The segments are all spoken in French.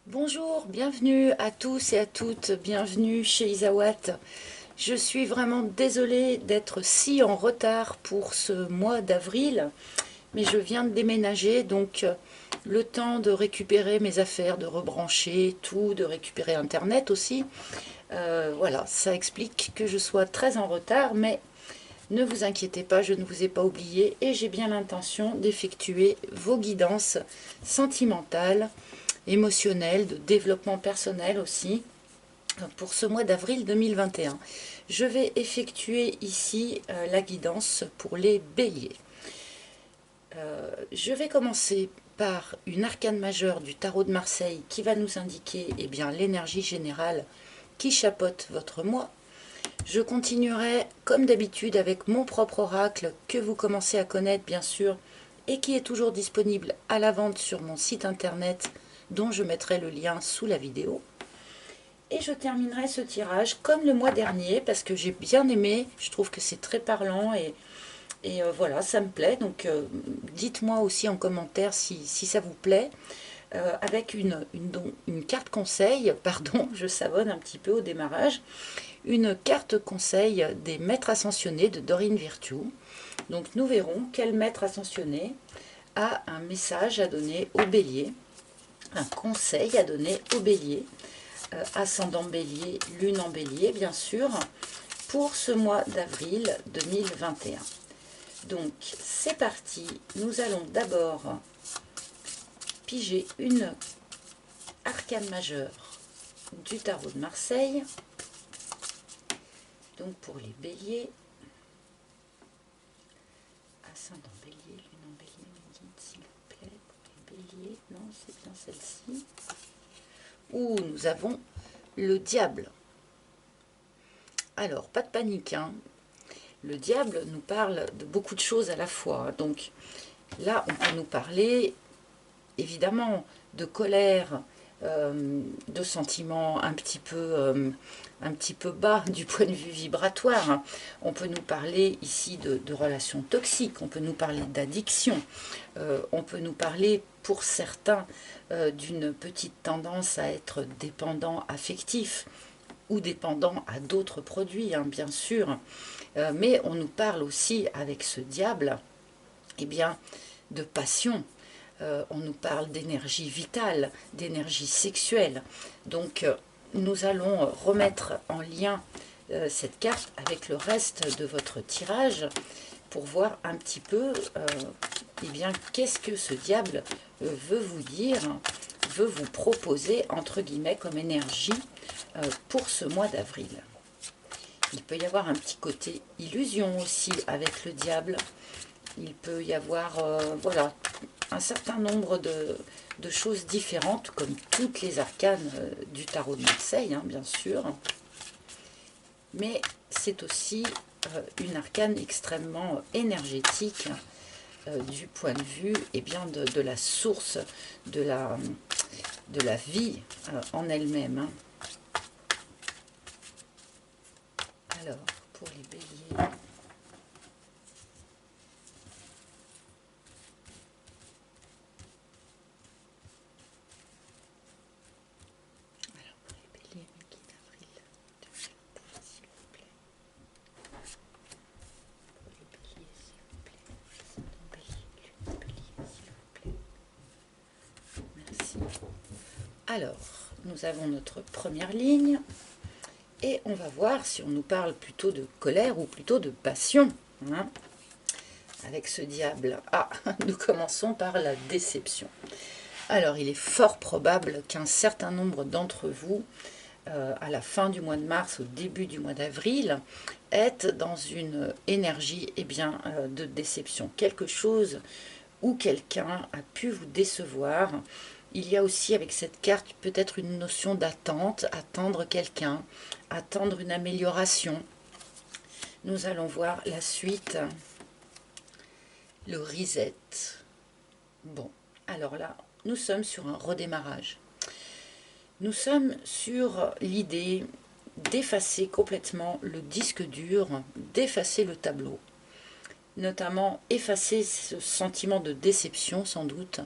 Bonjour, bienvenue à tous et à toutes, bienvenue chez Isawat. Je suis vraiment désolée d'être si en retard pour ce mois d'avril, mais je viens de déménager, donc le temps de récupérer mes affaires, de rebrancher tout, de récupérer Internet aussi. Voilà, ça explique que je sois très en retard, mais ne vous inquiétez pas, je ne vous ai pas oublié et j'ai bien l'intention d'effectuer vos guidances sentimentales, émotionnelles, de développement personnel aussi pour ce mois d'avril 2021. Je vais effectuer ici la guidance pour les béliers. Je vais commencer par une arcane majeure du tarot de Marseille qui va nous indiquer l'énergie générale qui chapeaute votre mois. Je continuerai comme d'habitude avec mon propre oracle que vous commencez à connaître bien sûr et qui est toujours disponible à la vente sur mon site internet dont je mettrai le lien sous la vidéo. Et je terminerai ce tirage comme le mois dernier parce que j'ai bien aimé, je trouve que c'est très parlant et voilà, ça me plaît. Donc dites-moi aussi en commentaire si ça vous plaît. Avec une carte conseil, pardon, je savonne un petit peu au démarrage, une carte conseil des maîtres ascensionnés de Dorine Virtue. Donc nous verrons quel maître ascensionné a un message à donner au bélier, un conseil à donner au bélier, ascendant bélier, lune en bélier bien sûr, pour ce mois d'avril 2021. Donc c'est parti, nous allons d'abord piger une arcane majeure du tarot de Marseille. Donc pour les béliers, ascendant bélier, lune en bélier, me dites s'il vous plaît, pour les béliers, non c'est bien celle-ci, où nous avons le diable. Alors pas de panique, hein. Le diable nous parle de beaucoup de choses à la fois, donc là on peut nous parler évidemment de colère, de sentiments un petit peu bas du point de vue vibratoire. On peut nous parler ici de relations toxiques, on peut nous parler d'addiction, on peut nous parler pour certains d'une petite tendance à être dépendant affectif ou dépendant à d'autres produits, hein, bien sûr. Mais on nous parle aussi avec ce diable de passion. On nous parle d'énergie vitale, d'énergie sexuelle. Donc nous allons remettre en lien cette carte avec le reste de votre tirage pour voir un petit peu qu'est-ce que ce diable veut vous dire, veut vous proposer entre guillemets comme énergie pour ce mois d'avril. Il peut y avoir un petit côté illusion aussi avec le diable. Il peut y avoir voilà, un certain nombre de choses différentes, comme toutes les arcanes du tarot de Marseille, hein, bien sûr. Mais c'est aussi une arcane extrêmement énergétique du point de vue de la source de la vie en elle-même. Hein. Alors, pour les béliers... Alors, nous avons notre première ligne et on va voir si on nous parle plutôt de colère ou plutôt de passion. Hein, avec ce diable. Ah, nous commençons par la déception. Alors, il est fort probable qu'un certain nombre d'entre vous, à la fin du mois de mars, au début du mois d'avril, êtes dans une énergie de déception. Quelque chose ou quelqu'un a pu vous décevoir. Il y a aussi avec cette carte peut-être une notion d'attente, attendre quelqu'un, attendre une amélioration. Nous allons voir la suite, le reset. Bon, alors là, nous sommes sur un redémarrage. Nous sommes sur l'idée d'effacer complètement le disque dur, d'effacer le tableau. Notamment effacer ce sentiment de déception sans doute,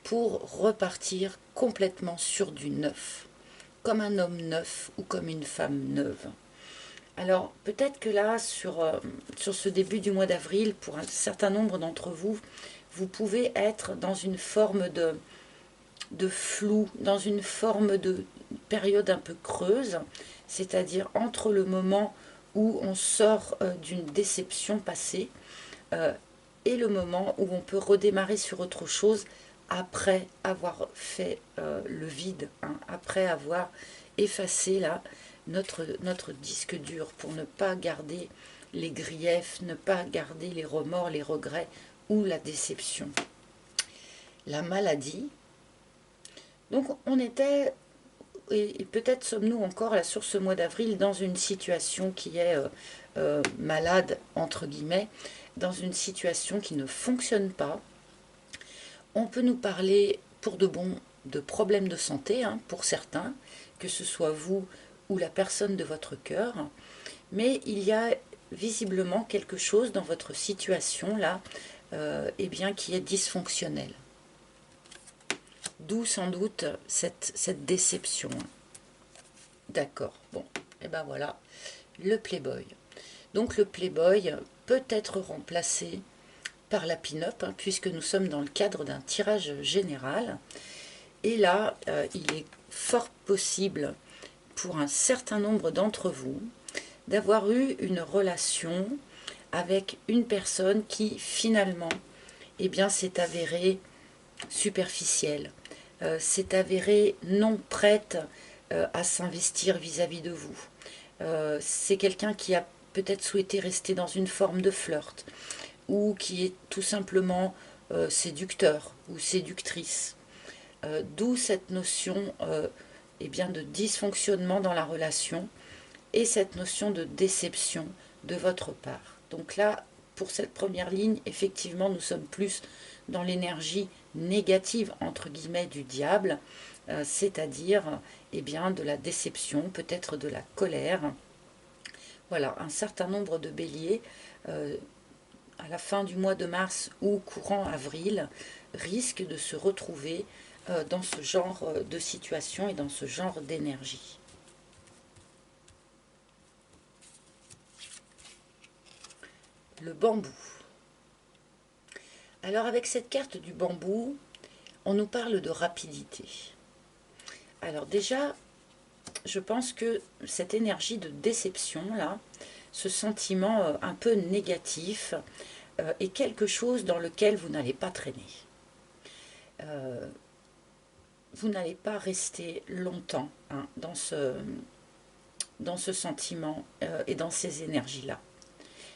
pour repartir complètement sur du neuf, comme un homme neuf ou comme une femme neuve. Alors peut-être que là, sur ce début du mois d'avril, pour un certain nombre d'entre vous, vous pouvez être dans une forme de flou, dans une forme de période un peu creuse, c'est-à-dire entre le moment où on sort d'une déception passée et le moment où on peut redémarrer sur autre chose après avoir fait le vide, hein, après avoir effacé là notre disque dur pour ne pas garder les griefs, ne pas garder les remords, les regrets ou la déception. La maladie. Donc on était, et peut-être sommes-nous encore là sur ce mois d'avril dans une situation qui est malade, entre guillemets, dans une situation qui ne fonctionne pas. On peut nous parler pour de bon de problèmes de santé, hein, pour certains, que ce soit vous ou la personne de votre cœur, mais il y a visiblement quelque chose dans votre situation là, eh bien, qui est dysfonctionnel. D'où sans doute cette déception. D'accord, bon, et ben voilà, le Playboy. Donc le Playboy peut être remplacé par la pin-up, hein, puisque nous sommes dans le cadre d'un tirage général. Et là, il est fort possible pour un certain nombre d'entre vous d'avoir eu une relation avec une personne qui finalement, eh bien, s'est avérée superficielle, s'est avérée non prête à s'investir vis-à-vis de vous. C'est quelqu'un qui a peut-être souhaité rester dans une forme de flirt, ou qui est tout simplement séducteur ou séductrice. D'où cette notion eh bien, de dysfonctionnement dans la relation et cette notion de déception de votre part. Donc là, pour cette première ligne, effectivement, nous sommes plus dans l'énergie négative, entre guillemets, du diable, c'est-à-dire eh bien, de la déception, peut-être de la colère. Voilà, un certain nombre de béliers, à la fin du mois de mars ou courant avril, risquent de se retrouver dans ce genre de situation et dans ce genre d'énergie. Le bambou. Alors avec cette carte du bambou, on nous parle de rapidité. Alors déjà, je pense que cette énergie de déception, là, ce sentiment un peu négatif, est quelque chose dans lequel vous n'allez pas traîner. Vous n'allez pas rester longtemps hein, dans ce sentiment et dans ces énergies-là.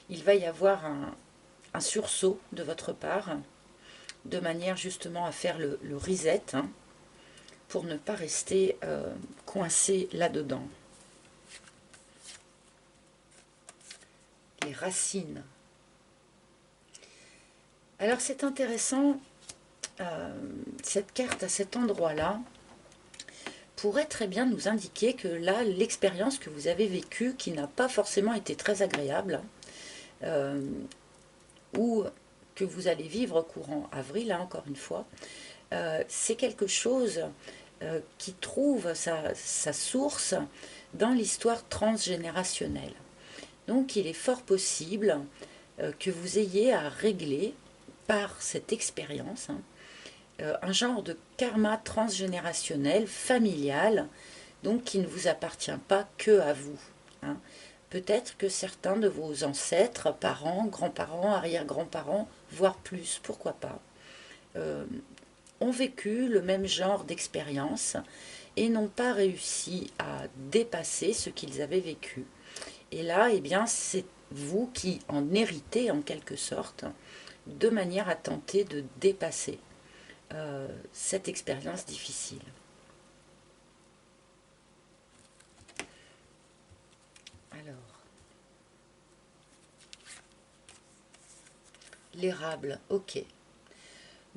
Il va y avoir un sursaut de votre part, de manière justement à faire le reset, hein, pour ne pas rester coincé là-dedans. Les racines. Alors c'est intéressant, cette carte à cet endroit-là pourrait très bien nous indiquer que là, l'expérience que vous avez vécue, qui n'a pas forcément été très agréable, ou que vous allez vivre courant avril, hein, encore une fois, c'est quelque chose qui trouve sa source dans l'histoire transgénérationnelle. Donc il est fort possible que vous ayez à régler par cette expérience un genre de karma transgénérationnel, familial, donc qui ne vous appartient pas que à vous. Hein. Peut-être que certains de vos ancêtres, parents, grands-parents, arrière-grands-parents, voire plus, pourquoi pas, ont vécu le même genre d'expérience et n'ont pas réussi à dépasser ce qu'ils avaient vécu. Et là, eh bien, c'est vous qui en héritez en quelque sorte, de manière à tenter de dépasser cette expérience difficile. Alors, l'érable, ok.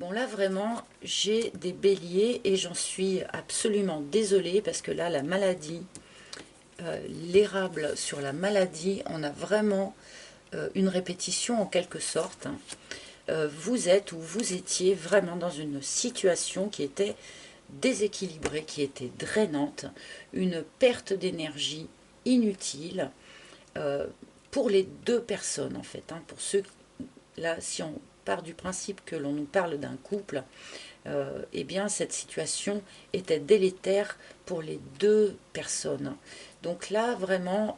Bon là vraiment, j'ai des béliers et j'en suis absolument désolée parce que là, la maladie, l'érable sur la maladie, on a vraiment une répétition en quelque sorte. Hein. Vous êtes ou vous étiez vraiment dans une situation qui était déséquilibrée, qui était drainante, une perte d'énergie inutile pour les deux personnes en fait. Hein. Pour ceux, là, si on part du principe que l'on nous parle d'un couple, eh bien cette situation était délétère pour les deux personnes. Donc là, vraiment,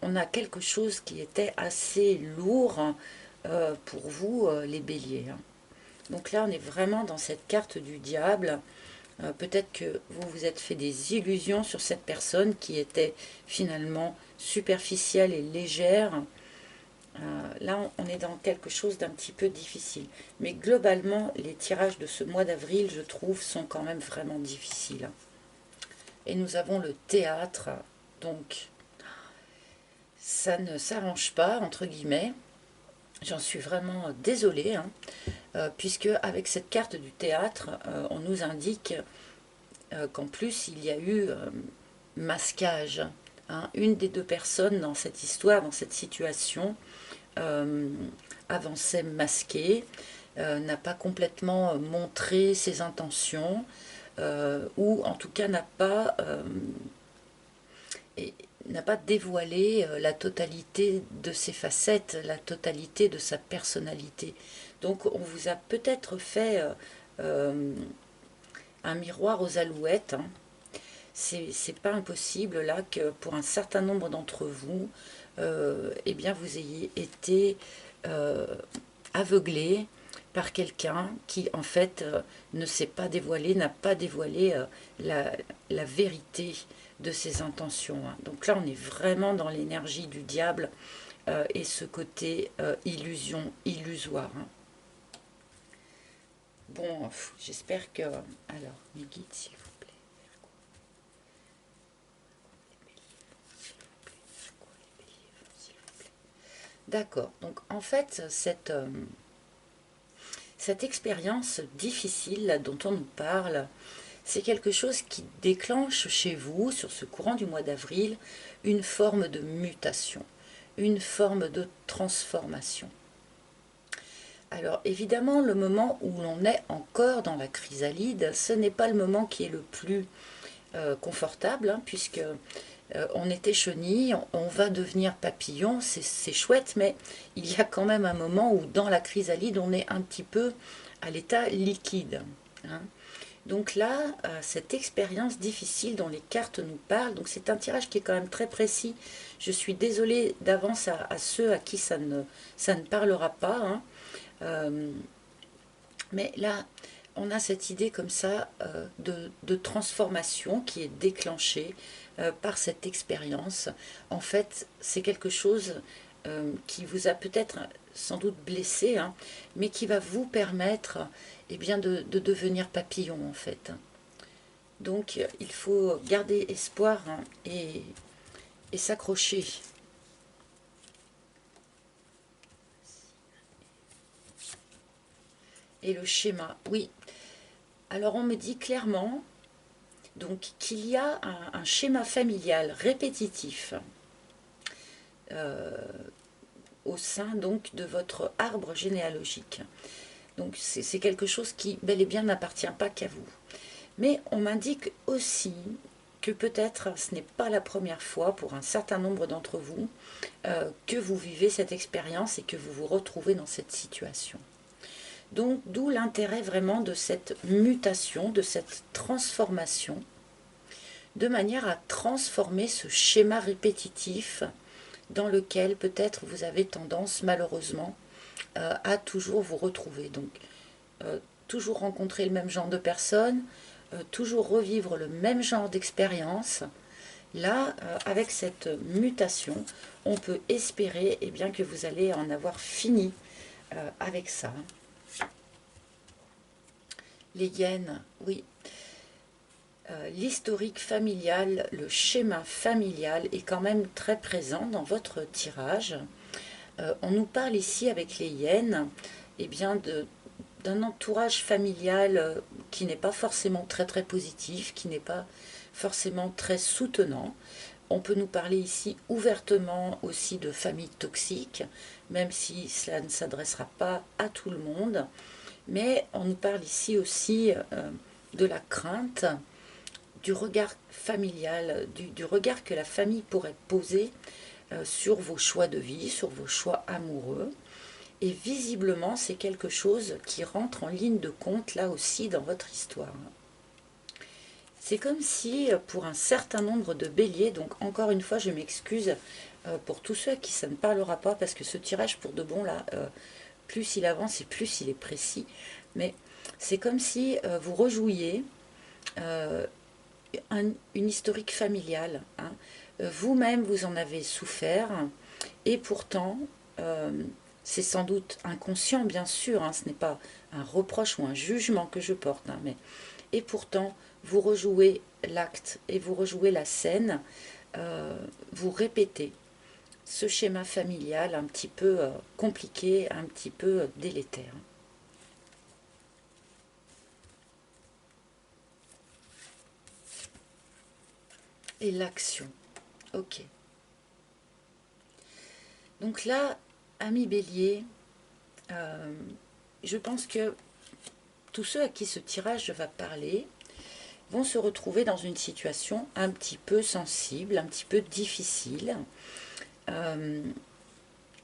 on a quelque chose qui était assez lourd pour vous, les béliers. Hein. Donc là, on est vraiment dans cette carte du diable. Peut-être que vous vous êtes fait des illusions sur cette personne qui était finalement superficielle et légère. Là, on est dans quelque chose d'un petit peu difficile. Mais globalement, les tirages de ce mois d'avril, je trouve, sont quand même vraiment difficiles. Et nous avons le théâtre, donc ça ne s'arrange pas, entre guillemets. J'en suis vraiment désolée, hein, puisque avec cette carte du théâtre, on nous indique qu'en plus, il y a eu masquage. Hein. Une des deux personnes dans cette histoire, dans cette situation, avançait masquée, n'a pas complètement montré ses intentions, ou en tout cas n'a pas dévoilé la totalité de ses facettes, la totalité de sa personnalité. Donc on vous a peut-être fait un miroir aux alouettes. Hein. C'est pas impossible là que pour un certain nombre d'entre vous, eh bien vous ayez été aveuglé par quelqu'un qui en fait ne s'est pas dévoilé, n'a pas dévoilé la vérité de ses intentions. Hein. Donc là on est vraiment dans l'énergie du diable et ce côté illusion, illusoire. Hein. Bon, j'espère que... Alors, mes guides, s'il vous plaît. D'accord, donc en fait, cette expérience difficile dont on nous parle, c'est quelque chose qui déclenche chez vous, sur ce courant du mois d'avril, une forme de mutation, une forme de transformation. Alors évidemment, le moment où l'on est encore dans la chrysalide, ce n'est pas le moment qui est le plus confortable, hein, puisque on était chenille, on va devenir papillon, c'est chouette, mais il y a quand même un moment où dans la chrysalide, on est un petit peu à l'état liquide. Hein. Donc là, cette expérience difficile dont les cartes nous parlent, donc c'est un tirage qui est quand même très précis. Je suis désolée d'avance à ceux à qui ça ne parlera pas. Hein. Mais là, on a cette idée comme ça de transformation qui est déclenchée par cette expérience. En fait, c'est quelque chose qui vous a peut-être sans doute blessé, hein, mais qui va vous permettre eh bien, de devenir papillon en fait. Donc il faut garder espoir, hein, et s'accrocher. Et le schéma, oui. Alors on me dit clairement donc qu'il y a un schéma familial répétitif au sein donc de votre arbre généalogique. Donc c'est quelque chose qui bel et bien n'appartient pas qu'à vous. Mais on m'indique aussi que peut-être ce n'est pas la première fois pour un certain nombre d'entre vous que vous vivez cette expérience et que vous vous retrouvez dans cette situation. Donc d'où l'intérêt vraiment de cette mutation, de cette transformation, de manière à transformer ce schéma répétitif dans lequel peut-être vous avez tendance malheureusement à toujours vous retrouver. Donc toujours rencontrer le même genre de personnes, toujours revivre le même genre d'expérience. Là, avec cette mutation, on peut espérer eh bien, que vous allez en avoir fini avec ça. Les hyènes, oui. L'historique familial, le schéma familial est quand même très présent dans votre tirage. On nous parle ici avec les hyènes eh bien d'un entourage familial qui n'est pas forcément très très positif, qui n'est pas forcément très soutenant. On peut nous parler ici ouvertement aussi de famille toxique, même si cela ne s'adressera pas à tout le monde. Mais on nous parle ici aussi de la crainte, du regard familial, du regard que la famille pourrait poser sur vos choix de vie, sur vos choix amoureux. Et visiblement, c'est quelque chose qui rentre en ligne de compte là aussi dans votre histoire. C'est comme si pour un certain nombre de béliers, donc encore une fois je m'excuse pour tous ceux à qui ça ne parlera pas, parce que ce tirage pour de bon là, plus il avance et plus il est précis, mais c'est comme si vous rejouiez une historique familiale, hein. Vous-même vous en avez souffert, et pourtant c'est sans doute inconscient bien sûr, hein, ce n'est pas un reproche ou un jugement que je porte, hein, mais et pourtant vous rejouez l'acte et vous rejouez la scène, vous répétez ce schéma familial un petit peu compliqué, un petit peu délétère. Et l'action, ok. Donc là, ami Bélier, je pense que tous ceux à qui ce tirage va parler vont se retrouver dans une situation un petit peu sensible, un petit peu difficile,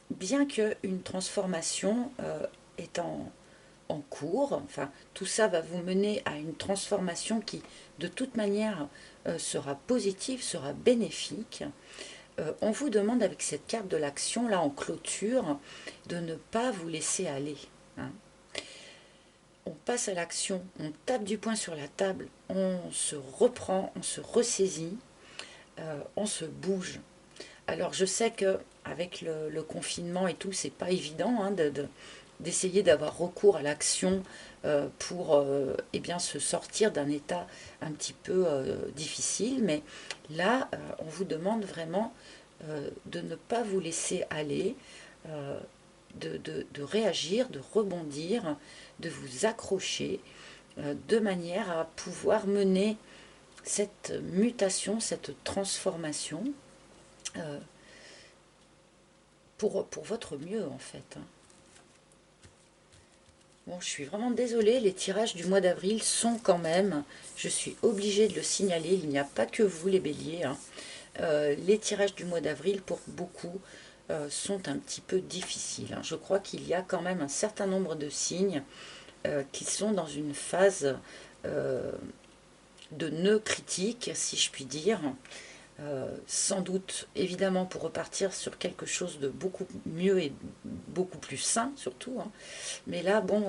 bien qu'une transformation est en cours. Enfin, tout ça va vous mener à une transformation qui, de toute manière, sera positive, sera bénéfique. On vous demande avec cette carte de l'action, là en clôture, de ne pas vous laisser aller, hein. On passe à l'action, on tape du poing sur la table, on se reprend, on se ressaisit, on se bouge. Alors je sais que avec le confinement et tout, c'est pas évident, hein, d'essayer d'avoir recours à l'action pour eh bien, se sortir d'un état un petit peu difficile, mais là on vous demande vraiment de ne pas vous laisser aller, de réagir, de rebondir, de vous accrocher de manière à pouvoir mener cette mutation, cette transformation pour votre mieux en fait, hein. Bon, je suis vraiment désolée, les tirages du mois d'avril sont quand même, je suis obligée de le signaler, il n'y a pas que vous les béliers, hein. Les tirages du mois d'avril pour beaucoup sont un petit peu difficiles, hein. Je crois qu'il y a quand même un certain nombre de signes qui sont dans une phase de nœud critique, si je puis dire. Sans doute, évidemment, pour repartir sur quelque chose de beaucoup mieux et beaucoup plus sain, surtout, hein. Mais là, bon,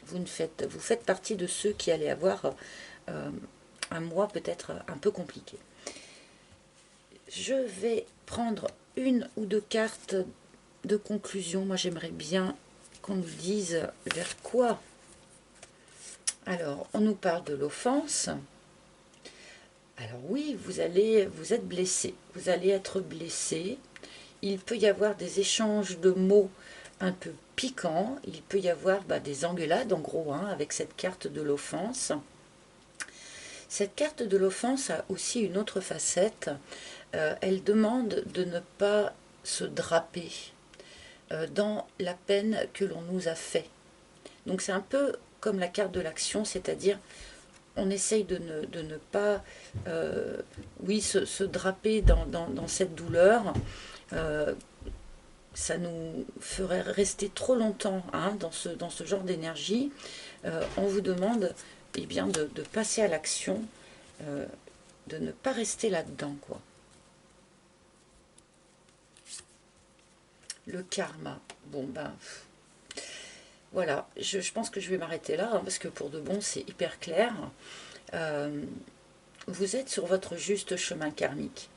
vous faites partie de ceux qui allaient avoir un mois peut-être un peu compliqué. Je vais prendre une ou deux cartes de conclusion. Moi, j'aimerais bien qu'on nous dise vers quoi. Alors, on nous parle de l'offense. Alors oui, vous êtes blessé, vous allez être blessé. Il peut y avoir des échanges de mots un peu piquants, il peut y avoir des engueulades en gros, hein, avec cette carte de l'offense. Cette carte de l'offense a aussi une autre facette, elle demande de ne pas se draper dans la peine que l'on nous a fait. Donc c'est un peu comme la carte de l'action, c'est-à-dire on essaye de ne pas oui, se draper dans cette douleur. Ça nous ferait rester trop longtemps, hein, dans ce genre d'énergie. On vous demande eh bien, de passer à l'action, de ne pas rester là-dedans, quoi. Le karma. Bon, ben... Voilà, je pense que je vais m'arrêter là, hein, parce que pour de bon, c'est hyper clair. Vous êtes sur votre juste chemin karmique.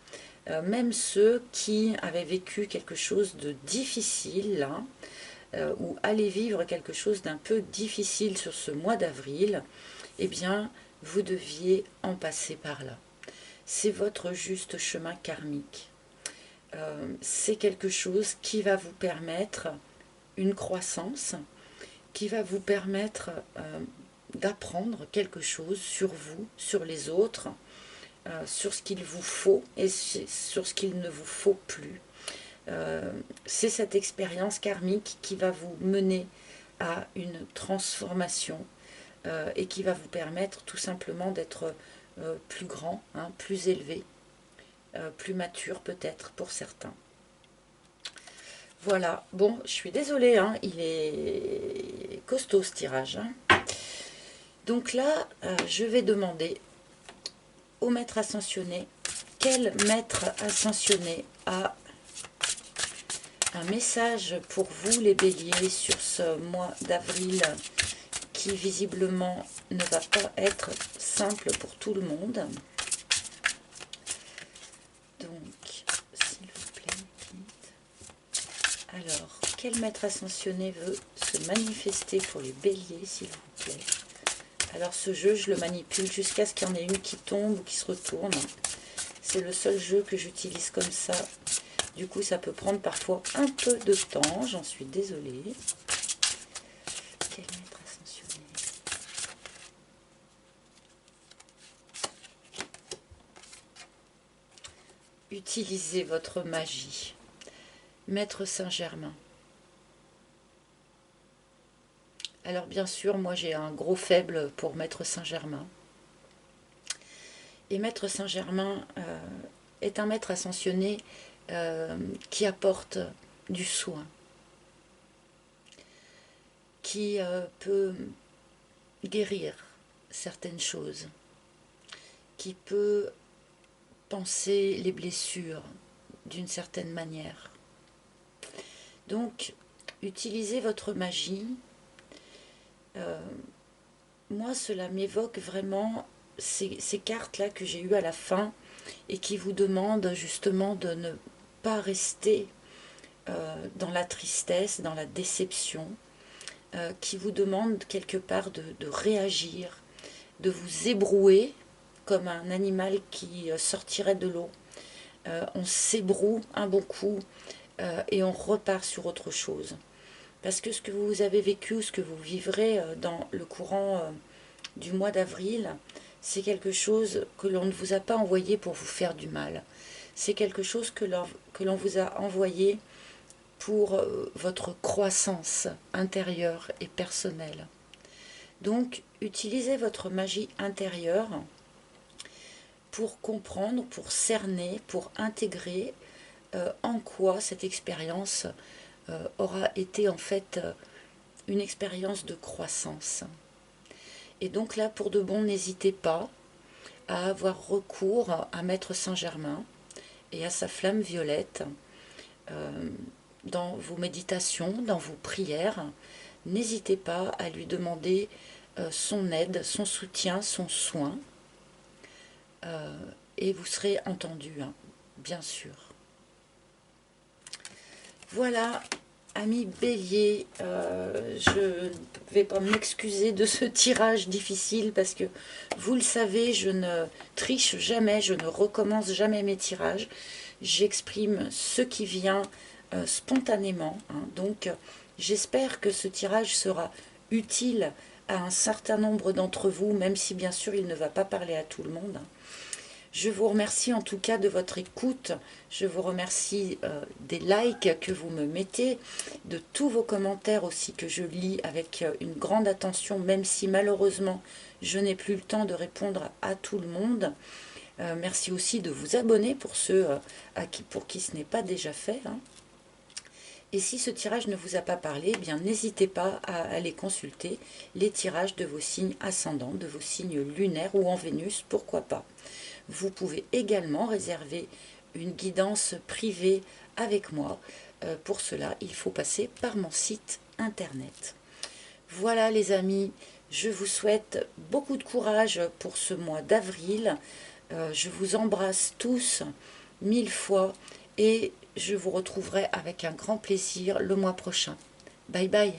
Même ceux qui avaient vécu quelque chose de difficile, là, ou allaient vivre quelque chose d'un peu difficile sur ce mois d'avril, eh bien, vous deviez en passer par là. C'est votre juste chemin karmique. C'est quelque chose qui va vous permettre une croissance, qui va vous permettre d'apprendre quelque chose sur vous, sur les autres, sur ce qu'il vous faut et sur ce qu'il ne vous faut plus. C'est cette expérience karmique qui va vous mener à une transformation et qui va vous permettre tout simplement d'être plus grand, hein, plus élevé, plus mature peut-être pour certains. Voilà, bon, je suis désolée, hein, il est costaud ce tirage. Hein. Donc là, je vais demander au maître ascensionné, quel maître ascensionné a un message pour vous les béliers sur ce mois d'avril qui visiblement ne va pas être simple pour tout le monde. Donc, s'il vous plaît, alors, quel maître ascensionné veut se manifester pour les béliers, s'il vous plaît? Alors ce jeu, je le manipule jusqu'à ce qu'il y en ait une qui tombe ou qui se retourne. C'est le seul jeu que j'utilise comme ça. Du coup, ça peut prendre parfois un peu de temps, j'en suis désolée. Quel maître ascensionné? Utilisez votre magie. Maître Saint-Germain. Alors bien sûr, moi j'ai un gros faible pour Maître Saint-Germain. Et Maître Saint-Germain est un maître ascensionné qui apporte du soin, qui peut guérir certaines choses, qui peut penser les blessures d'une certaine manière. Donc, utilisez votre magie. Moi, cela m'évoque vraiment ces cartes-là que j'ai eues à la fin et qui vous demandent justement de ne pas rester dans la tristesse, dans la déception, qui vous demandent quelque part de réagir, de vous ébrouer comme un animal qui sortirait de l'eau. On s'ébroue un bon coup et on repart sur autre chose. Parce que ce que vous avez vécu, ce que vous vivrez dans le courant du mois d'avril, c'est quelque chose que l'on ne vous a pas envoyé pour vous faire du mal. C'est quelque chose que l'on vous a envoyé pour votre croissance intérieure et personnelle. Donc, utilisez votre magie intérieure pour comprendre, pour cerner, pour intégrer en quoi cette expérience aura été en fait une expérience de croissance. Et donc là, pour de bon, n'hésitez pas à avoir recours à Maître Saint-Germain et à sa flamme violette dans vos méditations, dans vos prières. N'hésitez pas à lui demander son aide, son soutien, son soin. Et vous serez entendu, hein, bien sûr. Voilà, amis bélier, je ne vais pas m'excuser de ce tirage difficile parce que vous le savez, je ne triche jamais, je ne recommence jamais mes tirages. J'exprime ce qui vient spontanément. Hein. Donc j'espère que ce tirage sera utile à un certain nombre d'entre vous, même si bien sûr il ne va pas parler à tout le monde. Je vous remercie en tout cas de votre écoute, je vous remercie des likes que vous me mettez, de tous vos commentaires aussi que je lis avec une grande attention, même si malheureusement je n'ai plus le temps de répondre à tout le monde. Merci aussi de vous abonner pour ceux pour qui ce n'est pas déjà fait. Hein. Et si ce tirage ne vous a pas parlé, eh bien n'hésitez pas à aller consulter les tirages de vos signes ascendants, de vos signes lunaires ou en Vénus, pourquoi pas. Vous pouvez également réserver une guidance privée avec moi. Pour cela, il faut passer par mon site internet. Voilà les amis, je vous souhaite beaucoup de courage pour ce mois d'avril. Je vous embrasse tous 1000 fois et je vous retrouverai avec un grand plaisir le mois prochain. Bye bye.